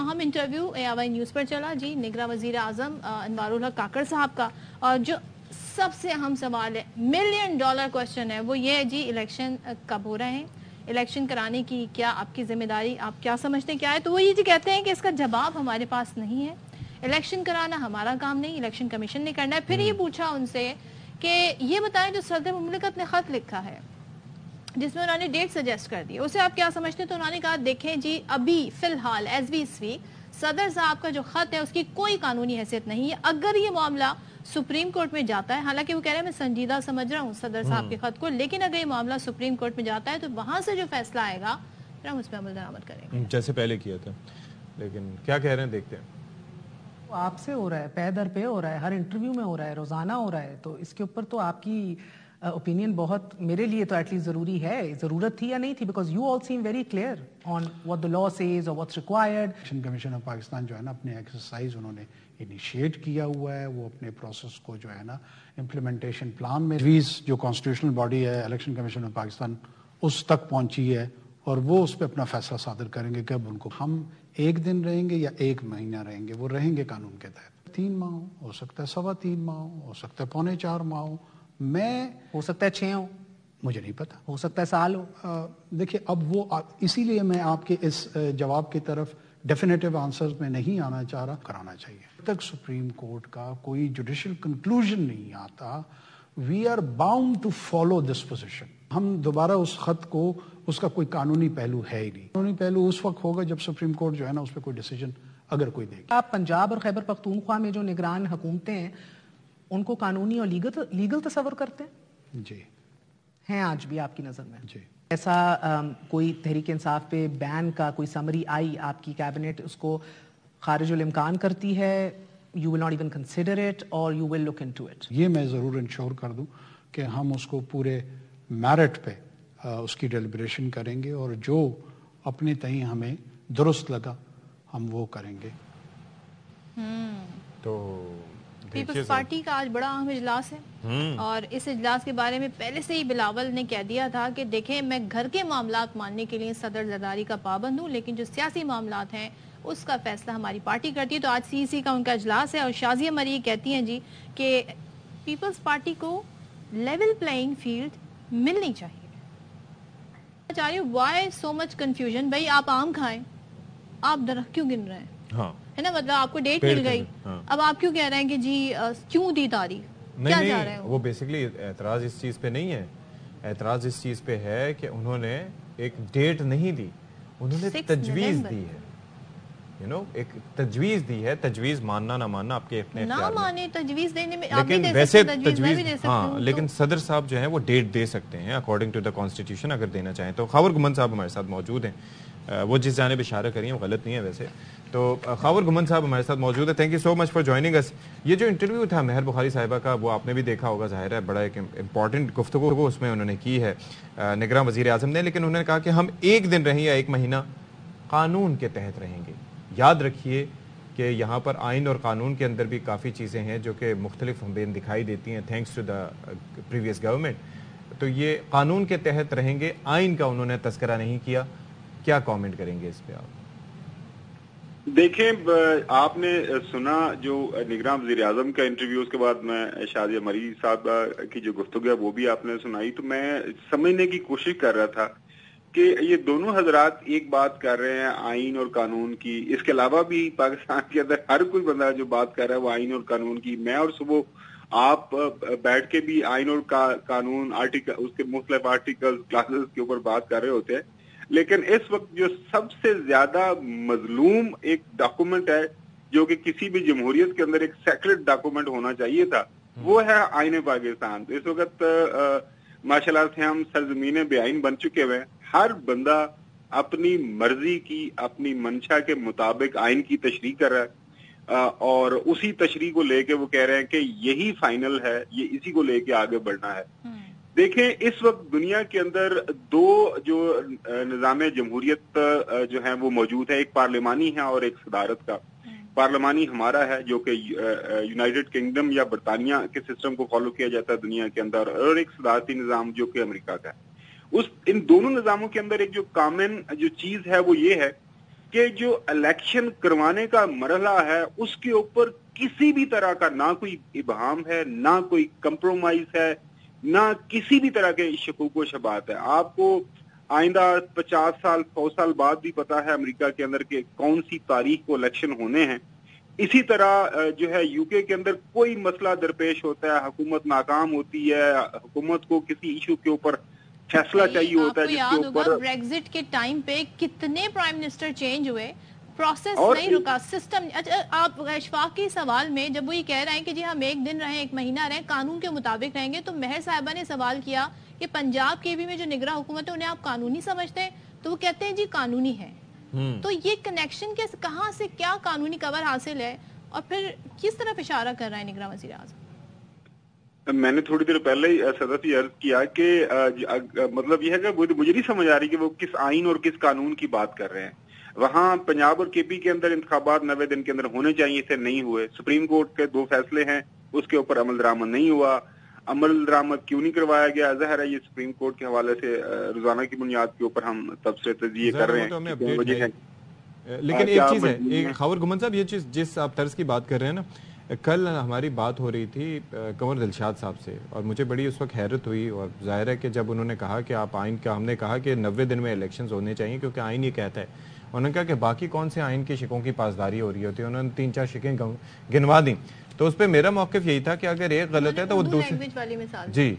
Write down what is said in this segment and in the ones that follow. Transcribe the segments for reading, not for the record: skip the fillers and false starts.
اہم interview ARY news پر چلا جی نگراں وزیر اعظم انوار الحق کاکڑ صاحب کا، اور جو سب سے اہم سوال ہے، $1 ملین کویسچن ہے، وہ یہ ہے جی الیکشن کب ہو رہے ہیں، الیکشن کرانے کی کیا آپ کی ذمہ داری، آپ کیا سمجھتے ہیں کیا ہے؟ تو وہ یہ جی کہتے ہیں کہ اس کا جواب ہمارے پاس نہیں ہے، الیکشن کرانا ہمارا کام نہیں، الیکشن کمیشن نے کرنا ہے۔ پھر یہ پوچھا ان سے کہ یہ بتائیں جو صدر مملکت نے خط لکھا ہے جس میں انہوں نے ڈیٹ سجیسٹ کر دی، اسے آپ کیا سمجھتے ہیں؟ تو انہوں نے کہا دیکھیں جی ابھی فی الحال ایز وی اسپیک صدر صاحب کا جو خط ہے اس کی کوئی قانونی حیثیت نہیں ہے، اگر یہ معاملہ سپریم کورٹ میں جاتا ہے، حالانکہ وہ کہہ رہے ہیں میں سنجیدہ سمجھ رہا ہوں صدر صاحب کے خط کو، لیکن اگر یہ معاملہ سپریم کورٹ میں جاتا ہے تو وہاں سے جو فیصلہ آئے گا پھر ہم اس پہ عمل درآمد کریں گے، جیسے پہلے کیا تھا۔ لیکن کیا کہہ رہے ہیں دیکھتے ہیں۔ آپ سے ہو رہا ہے، پے در پے ہو رہا ہے، ہر انٹرویو میں ہو رہا ہے، روزانہ ہو رہا ہے، تو اس کے اوپر تو آپ کی اوپینین بہت میرے لیے تو ایٹ لیسٹ ضروری ہے، ضرورت تھی یا نہیں تھی؟ Because you all seem very clear on what the law says اور what's required. Election commission of Pakistan جو ہے نا اپنے ایکسرسائز انہوں نے انیشیٹ کیا ہوا ہے، وہ اپنے پروسیس کو جو ہے نا امپلیمنٹیشن پلان میں جو کانسٹیٹیوشنل باڈی ہے الیکشن کمیشن آف پاکستان اس تک پہنچی ہے، اور وہ اس پہ اپنا فیصلہ صادر کریں گے کہ اب ان کو ہم 1 دن رہیں گے یا 1 مہینہ رہیں گے، وہ رہیں گے قانون کے تحت۔ 3 ماہ ہو سکتا ہے، 3.25 ماہ ہو سکتا ہے، 3.25 ماہ میں ہو سکتا ہے 6 ہو، مجھے نہیں پتا، ہو سکتا ہے سال ہو۔ دیکھیں اب وہ اسی لیے میں آپ کے اس جواب کی طرف ڈیفینیٹو آنسرز میں نہیں آنا چاہ رہا، کرانا چاہیے۔ جب تک سپریم کورٹ کا کوئی جوڈیشل کنکلوژن نہیں آتا، we are bound to follow this position. ہم دوبارہ اس خط کو، اس کا کوئی قانونی پہلو ہے ہی نہیں، قانونی پہلو اس وقت ہوگا جب سپریم کورٹ جو ہے نا اس پہ کوئی ڈیسیجن اگر کوئی دے گی۔ آپ پنجاب اور خیبر پختونخوا میں جو نگران حکومتیں ہیں ان کو قانونی اور لیگل تصور کرتے ہیں؟ جی ہیں آج بھی آپ کی نظر میں؟ جی۔ ایسا کوئی تحریک انصاف پہ بین کا کوئی سمری آئی آپ کی کیبنٹ اس کو خارج الامکان کرتی ہے؟ You will not even consider it or you will look into it? یہ میں ضرور انشور کر دوں کہ ہم اس کو پورے میرٹ پہ اس کی ڈیلیبریشن کریں گے، اور جو اپنے تئیں ہمیں درست لگا ہم وہ کریں گے۔ تو پیپلز پارٹی کا آج بڑا اہم اجلاس ہے، اور اس اجلاس کے بارے میں پہلے سے ہی بلاول نے کہہ دیا تھا کہ دیکھیں میں گھر کے معاملات ماننے کے لیے صدر زرداری کا پابند ہوں، لیکن جو سیاسی معاملات ہیں اس کا فیصلہ ہماری پارٹی کرتی ہے۔ تو آج CEC کا ان کا اجلاس ہے، اور شازیہ مری کہتی ہیں جی کہ پیپلز پارٹی کو لیول پلینگ فیلڈ ملنی چاہیے۔ چاہ رہی ہوں وائی سو مچ کنفیوژن؟ بھائی آپ آم کھائیں، آپ درخت کیوں گن رہے ہیں؟ ہاں ہے نا، مطلب آپ کو ڈیٹ مل گئی، اب آپ کیوں کہہ رہے ہیں کہ جی کیوں دی تاریخ؟ کیا چاہ رہے ہیں وہ بیسیکلی اعتراض اس چیز پہ نہیں ہے، اعتراض اس چیز پہ ہے کہ انہوں نے ایک ڈیٹ نہیں دی، انہوں نے تجویز دی ہے، ایک تجویز دی ہے۔ تجویز ماننا نہ ماننا آپ کے اپنے اختیار میں، نہ مانے تجویز دینے میں، لیکن ویسے تجویز ہاں، لیکن صدر صاحب جو ہیں وہ ڈیٹ دے سکتے ہیں اکارڈنگ ٹو دا کانسٹیٹیوشن اگر دینا چاہیں تو۔ خاور گمن صاحب ہمارے ساتھ موجود ہیں، وہ جس جانب اشارہ کری ہیں وہ غلط نہیں ہے ویسے تو۔ خاور گمن صاحب ہمارے ساتھ موجود ہے، thank you so much for joining us. یہ جو انٹرویو تھا مہر بخاری صاحبہ کا وہ آپ نے بھی دیکھا ہوگا، ظاہر ہے بڑا ایک امپورٹنٹ گفتگو اس میں انہوں نے کی ہے نگراں وزیر اعظم نے، لیکن انہوں نے کہا کہ ہم 1 دن رہیں یا 1 مہینہ قانون کے تحت رہیں گے۔ یاد رکھیے کہ یہاں پر آئین اور قانون کے اندر بھی کافی چیزیں ہیں جو کہ مختلف ہمیں دکھائی دیتی ہیں thanks to the previous government, تو یہ قانون کے تحت رہیں گے، آئین کا انہوں نے تذکرہ نہیں کیا۔ کیا کامنٹ کریں گے اس پہ آپ؟ دیکھیں آپ نے سنا جو نگراں وزیر اعظم کا انٹرویو، اس کے بعد میں شازیہ مری صاحب کی جو گفتگو ہے وہ بھی آپ نے سنائی، تو میں سمجھنے کی کوشش کر رہا تھا کہ یہ دونوں حضرات ایک بات کر رہے ہیں آئین اور قانون کی، اس کے علاوہ بھی پاکستان کے اندر ہر کوئی بندہ جو بات کر رہا ہے وہ آئین اور قانون کی۔ میں اور صبح آپ بیٹھ کے بھی آئین اور قانون آرٹیکل، اس کے مختلف آرٹیکل کلاسز کے اوپر بات کر رہے ہوتے ہیں، لیکن اس وقت جو سب سے زیادہ مظلوم ایک ڈاکومنٹ ہے جو کہ کسی بھی جمہوریت کے اندر ایک سیکرٹ ڈاکومنٹ ہونا چاہیے تھا، وہ ہے آئین پاکستان۔ اس وقت ماشاءاللہ سے ہم سرزمین بے آئین بن چکے ہوئے ہیں، ہر بندہ اپنی مرضی کی، اپنی منشا کے مطابق آئین کی تشریح کر رہا ہے، اور اسی تشریح کو لے کے وہ کہہ رہے ہیں کہ یہی فائنل ہے، یہ اسی کو لے کے آگے بڑھنا ہے۔ دیکھیں اس وقت دنیا کے اندر 2 جو نظام جمہوریت جو ہیں وہ موجود ہے، ایک پارلیمانی ہے اور ایک صدارت کا۔ پارلیمانی ہمارا ہے جو کہ یونائیٹڈ کنگڈم یا برطانیہ کے سسٹم کو فالو کیا جاتا ہے دنیا کے اندر، اور ایک صدارتی نظام جو کہ امریکہ کا ہے۔ ان دونوں نظاموں کے اندر ایک جو کامن جو چیز ہے وہ یہ ہے کہ جو الیکشن کروانے کا مرحلہ ہے اس کے اوپر کسی بھی طرح کا نہ کوئی ابہام ہے، نہ کوئی کمپرومائز ہے، نہ کسی بھی طرح کے شکوک و شبہات ہے. آپ کو آئندہ 50 سال 100 سال بعد بھی پتا ہے امریکہ کے اندر کہ کون سی تاریخ کو الیکشن ہونے ہیں. اسی طرح جو ہے یو کے اندر کوئی مسئلہ درپیش ہوتا ہے، حکومت ناکام ہوتی ہے، حکومت کو کسی ایشو کے اوپر فیصلہ چاہیے ہوتا ہے، جس کے اوپر بریگزٹ کے ٹائم پہ کتنے پرائم منسٹر چینج ہوئے، پروسیس نہیں رکا، سسٹم. آپ اشفاق کے سوال میں جب وہ یہ کہہ رہے ہیں کہ جی ہم 1 دن رہیں 1 مہینہ رہیں قانون کے مطابق رہیں گے، تو مہر صاحبہ نے سوال کیا کہ پنجاب کے بھی میں جو نگراں حکومت ہے انہیں آپ قانونی سمجھتے ہیں؟ تو وہ کہتے ہیں جی قانونی ہے. تو یہ کنیکشن کہاں سے کیا قانونی کور حاصل ہے اور پھر کس طرف اشارہ کر رہا ہے نگراں وزیر اعظم؟ میں نے تھوڑی دیر پہلے ہی صدر سے عرض کیا کہ مطلب یہ ہے کہ مجھے نہیں سمجھ آ رہی کہ وہ کس آئین اور کس قانون کی بات کر رہے ہیں. وہاں پنجاب اور کے پی کے اندر انتخابات 90 دن کے اندر ہونے چاہیے تھے، نہیں ہوئے. سپریم کورٹ کے 2 فیصلے ہیں، اس کے اوپر عمل درآمد نہیں ہوا. عمل درآمد کیوں نہیں کروایا گیا؟ ظاہر ہے یہ سپریم کورٹ کے حوالے سے روزانہ کی بنیاد کے اوپر ہم تبصرے تجزیے کر رہے ہیں. لیکن ایک چیز ہے خاور گمن صاحب، یہ چیز جس آپ طرز کی بات کر رہے ہیں نا، کل ہماری بات ہو رہی تھی کنور دلشاد صاحب سے، اور مجھے بڑی اس وقت حیرت ہوئی. اور ظاہر ہے کہ جب انہوں نے کہا کہ آپ آئین کا، ہم نے کہا کہ 90 دن میں الیکشنز ہونے چاہیے کیونکہ آئین یہ کہتا ہے. انہوں نے کہا کہ باقی کون سے آئین کے شکوں کی پاسداری ہو رہی ہوتی ہے، انہوں نے 3-4 شکیں گنوا دیں. تو اس پہ میرا موقف یہی تھا کہ اگر ایک غلط ہے تو وہ دوسری جی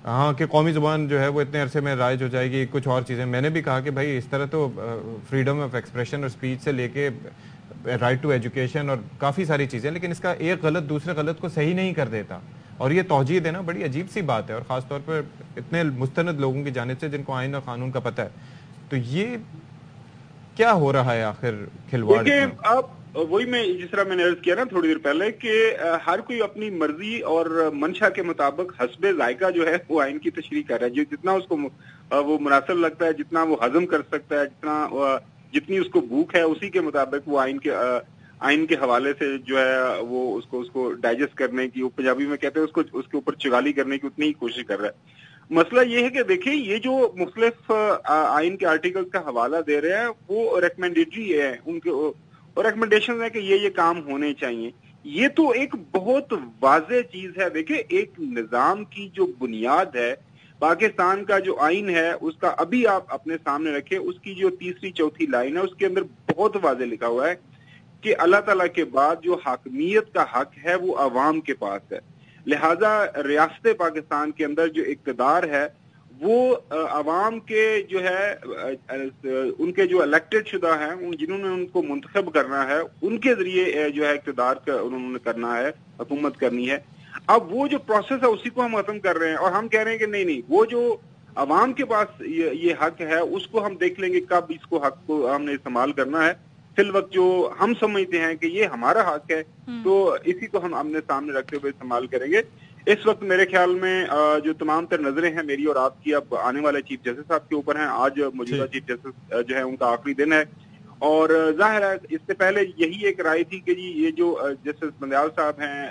ہاں کہ قومی زبان جو ہے وہ اتنے عرصے میں رائج ہو جائے گی، کچھ اور چیزیں. میں نے بھی کہا کہ بھائی اس طرح تو فریڈم آف ایکسپریشن اور اسپیچ سے لے کے رائٹ ٹو ایجوکیشن اور کافی ساری چیزیں، لیکن اس کا ایک غلط دوسرے غلط کو صحیح نہیں کر دیتا. اور یہ توجیہ دینا بڑی عجیب سی بات ہے، اور خاص طور پر اتنے مستند لوگوں کی جانب سے جن کو آئین اور قانون کا پتہ ہے. تو یہ کیا ہو رہا ہے آخر کھلواڑ؟ اب وہی میں جس طرح میں نے عرض کیا نا تھوڑی دیر پہلے کہ ہر کوئی اپنی مرضی اور منشا کے مطابق حسب ذائقہ جو ہے وہ آئین کی تشریح کر رہا ہے. جتنا اس کو وہ مناسب لگتا ہے، جتنا وہ ہضم کر سکتا ہے، جتنی اس کو بھوک ہے، اسی کے مطابق وہ آئین کے حوالے سے جو ہے وہ اس کو ڈائجسٹ کرنے کی، پنجابی میں کہتے ہیں اس کے اوپر چگالی کرنے کی اتنی ہی کوشش کر رہا ہے. مسئلہ یہ ہے کہ دیکھیں یہ جو مختلف آئین کے آرٹیکل کا حوالہ دے رہے ہیں وہ ریکمینڈیٹری ہے، ان کے ریکمنڈیشن ہے کہ یہ کام ہونے چاہیے. یہ تو ایک بہت واضح چیز ہے. دیکھیں ایک نظام کی جو بنیاد ہے، پاکستان کا جو آئین ہے اس کا ابھی آپ اپنے سامنے رکھیں، اس کی جو 3-4 لائن ہے اس کے اندر بہت واضح لکھا ہوا ہے کہ اللہ تعالیٰ کے بعد جو حاکمیت کا حق ہے وہ عوام کے پاس ہے. لہذا ریاست پاکستان کے اندر جو اقتدار ہے وہ عوام کے جو ہے ان کے جو الیکٹڈ شدہ ہیں، جنہوں نے ان کو منتخب کرنا ہے، ان کے ذریعے جو ہے اقتدار کا انہوں نے کرنا ہے، حکومت کرنی ہے. اب وہ جو پروسیس ہے اسی کو ہم ختم کر رہے ہیں، اور ہم کہہ رہے ہیں کہ نہیں وہ جو عوام کے پاس یہ حق ہے اس کو ہم دیکھ لیں گے کب اس کو حق کو ہم نے استعمال کرنا ہے. فی الوقت جو ہم سمجھتے ہیں کہ یہ ہمارا حق ہے تو اسی کو ہم اپنے سامنے رکھتے ہوئے استعمال کریں گے. اس وقت میرے خیال میں جو تمام تر نظریں ہیں میری اور آپ کی اب آنے والے چیف جسٹس صاحب کے اوپر ہیں. آج موجودہ چیف جسٹس جو ہے ان کا آخری دن ہے، اور ظاہر ہے اس سے پہلے یہی ایک رائے تھی کہ جی یہ جو جسٹس بندیال صاحب ہیں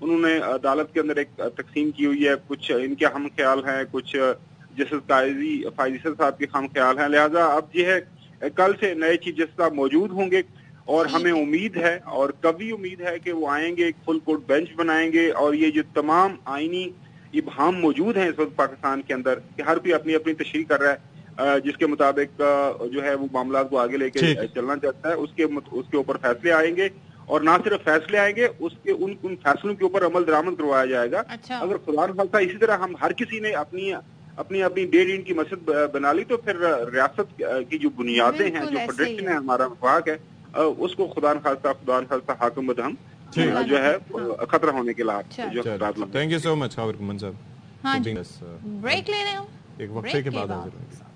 انہوں نے عدالت کے اندر ایک تقسیم کی ہوئی ہے، کچھ ان کے ہم خیال ہیں، کچھ جسٹس قاضی فائزی صاحب کے ہم خیال ہیں. لہٰذا اب یہ ہے کل سے نئے چیف جسٹس صاحب موجود ہوں گے، اور ہمیں امید ہے اور کبھی امید ہے کہ وہ آئیں گے، ایک فل کورٹ بینچ بنائیں گے، اور یہ جو تمام آئینی ابہام موجود ہیں اس وقت پاکستان کے اندر کہ ہر کوئی اپنی اپنی تشریح کر رہا ہے جس کے مطابق جو ہے وہ معاملات کو آگے لے کے چلنا چاہتا ہے، اس کے اوپر فیصلے آئیں گے، اور نہ صرف فیصلے آئیں گے ان فیصلوں کے اوپر عمل درآمد کروایا جائے گا. اگر خدا نخواستہ اسی طرح ہم ہر کسی نے اپنی 1.5 دن کی مسجد بنا لی تو پھر ریاست کی جو بنیادیں ہیں، جو فیڈریشن ہے، ہمارا وفاق ہے، اس کو خدا نخواستہ حاکم بدہم جو ہے خطرہ ہونے کے لاحق. تھینک یو سو مچ خاور گمن صاحب. بریک لے رہے ہوں، ایک وقفے کے بعد حاضر ہوں گے.